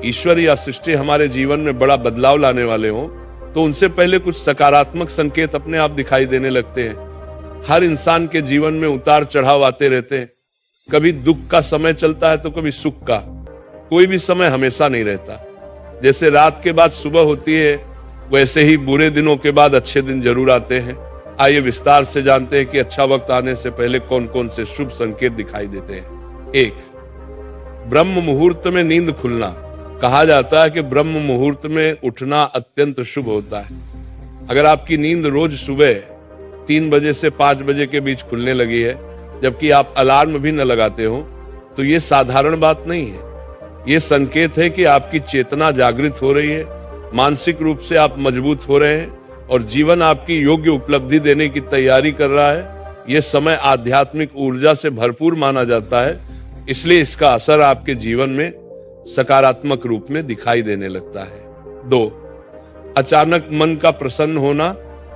ईश्वर या सृष्टि हमारे जीवन में बड़ा बदलाव लाने वाले हों, तो उनसे पहले कुछ सकारात्मक संकेत अपने आप दिखाई देने लगते हैं। हर इंसान के जीवन में उतार चढ़ाव आते रहते हैं। कभी दुख का समय चलता है तो कभी सुख का। कोई भी समय हमेशा नहीं रहता। जैसे रात के बाद सुबह होती है, वैसे ही बुरे दिनों के बाद अच्छे दिन जरूर आते हैं। आइए विस्तार से जानते हैं कि अच्छा वक्त आने से पहले कौन कौन से शुभ संकेत दिखाई देते हैं। 1, ब्रह्म मुहूर्त में नींद खुलना। कहा जाता है कि ब्रह्म मुहूर्त में उठना अत्यंत शुभ होता है। अगर आपकी नींद रोज सुबह 3 बजे से 5 बजे के बीच खुलने लगी है, जबकि आप अलार्म भी न लगाते हो, तो ये साधारण बात नहीं है। ये संकेत है कि आपकी चेतना जागृत हो रही है, मानसिक रूप से आप मजबूत हो रहे हैं और जीवन आपकी योग्य उपलब्धि देने की तैयारी कर रहा है। यह समय आध्यात्मिक ऊर्जा से भरपूर माना जाता है, इसलिए इसका असर आपके जीवन में सकारात्मक रूप में दिखाई देने लगता है। 2, अचानक मन का प्रसन्न होना।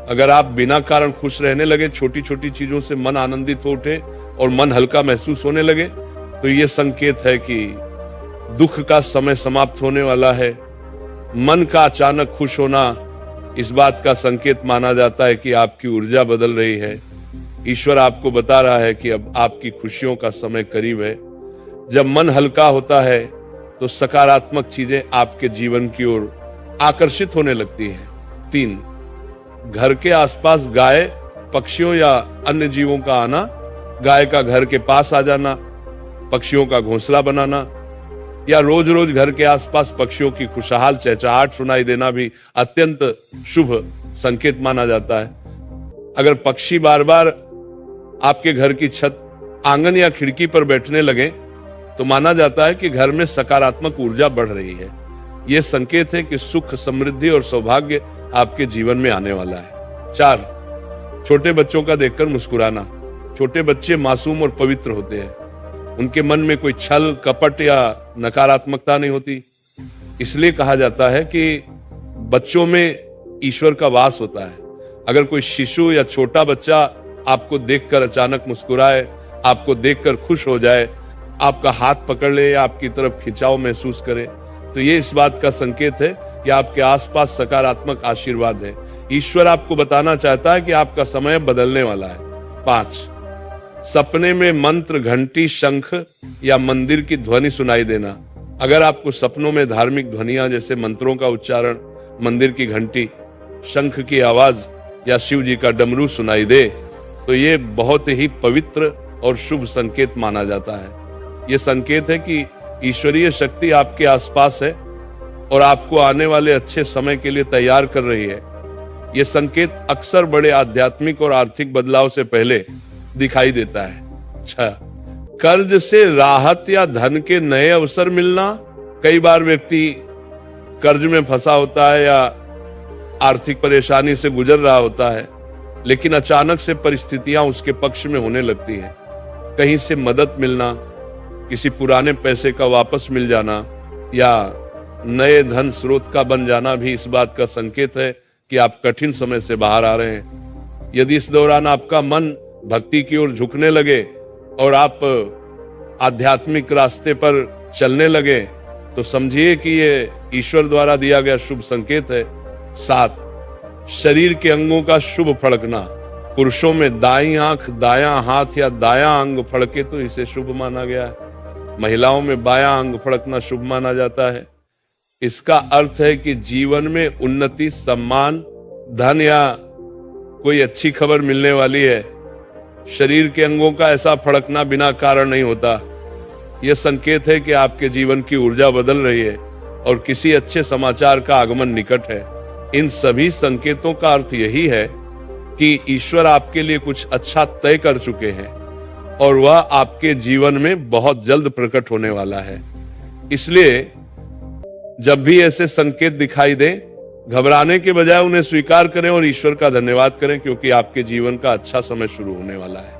अगर आप बिना कारण खुश रहने लगे, छोटी छोटी चीजों से मन आनंदित हो उठे और मन हल्का महसूस होने लगे, तो यह संकेत है कि दुख का समय समाप्त होने वाला है। मन का अचानक खुश होना इस बात का संकेत माना जाता है कि आपकी ऊर्जा बदल रही है। ईश्वर आपको बता रहा है कि अब आपकी खुशियों का समय करीब है। जब मन हल्का होता है तो सकारात्मक चीजें आपके जीवन की ओर आकर्षित होने लगती हैं। 3, घर के आसपास गाय, पक्षियों या अन्य जीवों का आना। गाय का घर के पास आ जाना, पक्षियों का घोंसला बनाना या रोज रोज घर के आसपास पक्षियों की खुशहाल चहचहाट सुनाई देना भी अत्यंत शुभ संकेत माना जाता है। अगर पक्षी बार बार आपके घर की छत, आंगन या खिड़की पर बैठने लगे, तो माना जाता है कि घर में सकारात्मक ऊर्जा बढ़ रही है। यह संकेत है कि सुख, समृद्धि और सौभाग्य आपके जीवन में आने वाला है। 4, छोटे बच्चों का देखकर मुस्कुराना। छोटे बच्चे मासूम और पवित्र होते हैं। उनके मन में कोई छल, कपट या नकारात्मकता नहीं होती। इसलिए कहा जाता है कि बच्चों में ईश्वर का वास होता है। अगर कोई शिशु या छोटा बच्चा आपको देखकर अचानक मुस्कुराए, आपको देखकर खुश हो जाए, आपका हाथ पकड़ ले या आपकी तरफ खिंचाव महसूस करे, तो ये इस बात का संकेत है कि आपके आसपास सकारात्मक आशीर्वाद है। ईश्वर आपको बताना चाहता है कि आपका समय बदलने वाला है। 5, सपने में मंत्र, घंटी, शंख या मंदिर की ध्वनि सुनाई देना। अगर आपको सपनों में धार्मिक ध्वनियां जैसे मंत्रों का उच्चारण, मंदिर की घंटी, शंख की आवाज या शिव जी का डमरू सुनाई दे, तो ये बहुत ही पवित्र और शुभ संकेत माना जाता है। यह संकेत है कि ईश्वरीय शक्ति आपके आसपास है और आपको आने वाले अच्छे समय के लिए तैयार कर रही है। यह संकेत अक्सर बड़े आध्यात्मिक और आर्थिक बदलाव से पहले दिखाई देता है। 6, कर्ज से राहत या धन के नए अवसर मिलना। कई बार व्यक्ति कर्ज में फंसा होता है या आर्थिक परेशानी से गुजर रहा होता है, लेकिन अचानक से परिस्थितियां उसके पक्ष में होने लगती हैं। कहीं से मदद मिलना, किसी पुराने पैसे का वापस मिल जाना या नए धन स्रोत का बन जाना भी इस बात का संकेत है कि आप कठिन समय से बाहर आ रहे हैं। यदि इस दौरान आपका मन भक्ति की ओर झुकने लगे और आप आध्यात्मिक रास्ते पर चलने लगे, तो समझिए कि ये ईश्वर द्वारा दिया गया शुभ संकेत है। 7, शरीर के अंगों का शुभ फड़कना। पुरुषों में दाईं आंख, दायां हाथ या दायां अंग फड़के तो इसे शुभ माना गया है। महिलाओं में बायां अंग फड़कना शुभ माना जाता है। इसका अर्थ है कि जीवन में उन्नति, सम्मान, धन या कोई अच्छी खबर मिलने वाली है। शरीर के अंगों का ऐसा फड़कना बिना कारण नहीं होता। यह संकेत है कि आपके जीवन की ऊर्जा बदल रही है और किसी अच्छे समाचार का आगमन निकट है। इन सभी संकेतों का अर्थ यही है कि ईश्वर आपके लिए कुछ अच्छा तय कर चुके हैं और वह आपके जीवन में बहुत जल्द प्रकट होने वाला है। इसलिए जब भी ऐसे संकेत दिखाई दें, घबराने के बजाय उन्हें स्वीकार करें और ईश्वर का धन्यवाद करें, क्योंकि आपके जीवन का अच्छा समय शुरू होने वाला है।